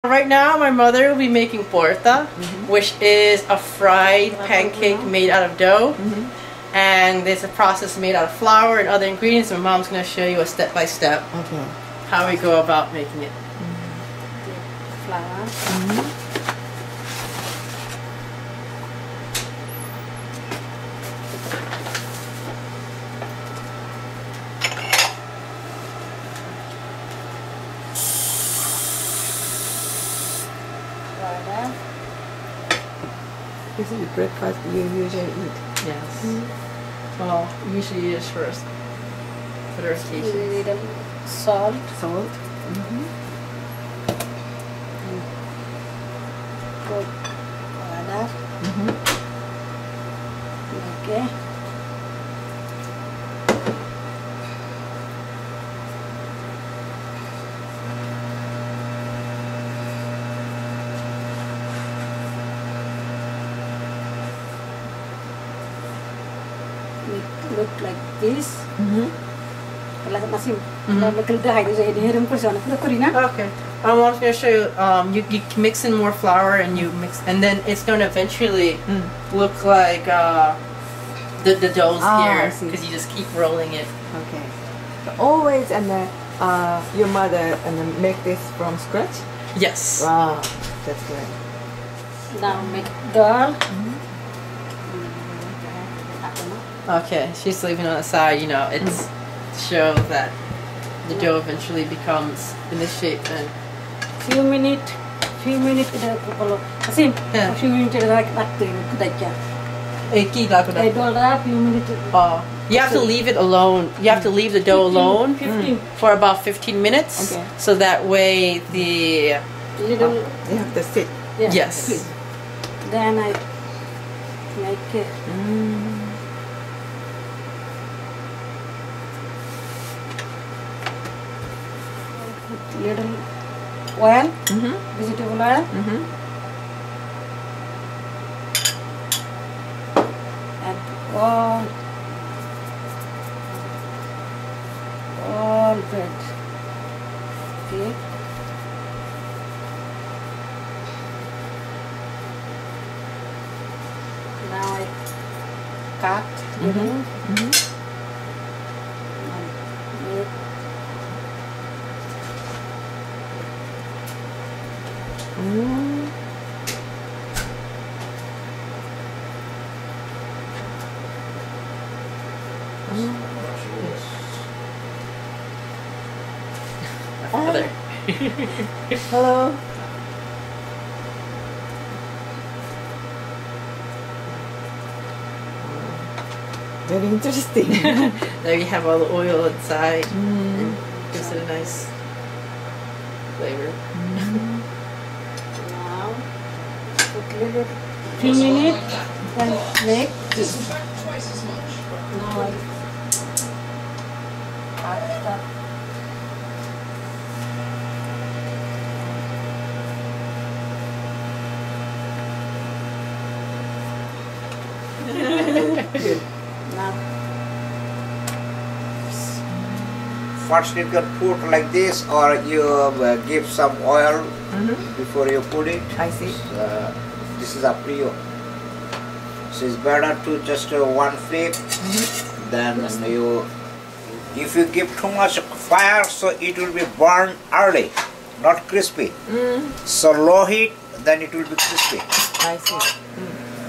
Right now, my mother will be making porta, which is a fried pancake made out of dough. And there's a process made out of flour and other ingredients. My mom's going to show you a step-by-step how we go about making it. Flour. This is the breakfast you usually eat. Yes. Well, usually is first. For the occasion. Salt. Salt. Put water. Okay. It look like this. Okay. I was going to show you, you mix in more flour and and then it's going to eventually look like the dough's here because you just keep rolling it. Okay. So always your mother make this from scratch? Yes. Wow, that's great. Now make dal. Okay, she's leaving on the side, you know, it's to show that the dough eventually becomes in this shape and few minutes few minutes Yeah. You have to leave it alone. You have to leave the dough alone 15. for about 15 minutes. Okay. So that way the Little, You have to sit. yes. then I make it. Little oil, vegetable oil, and all bread. Okay. Now I cut little. Father. Hello. Very interesting. There you have all the oil inside and gives it a nice flavor. Now put little few minutes then make this. Now I cut that. Now First you can put like this, or you give some oil before you put it. I see. This is up to you. So it's better to just one flip. Then if you give too much fire, so it will be burned early, not crispy. So low heat, then it will be crispy. I see.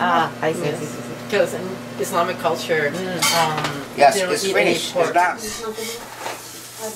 I see. Yes. Because in Islamic culture, Yes, they don't it's eat any finished. pork. It's done. I'll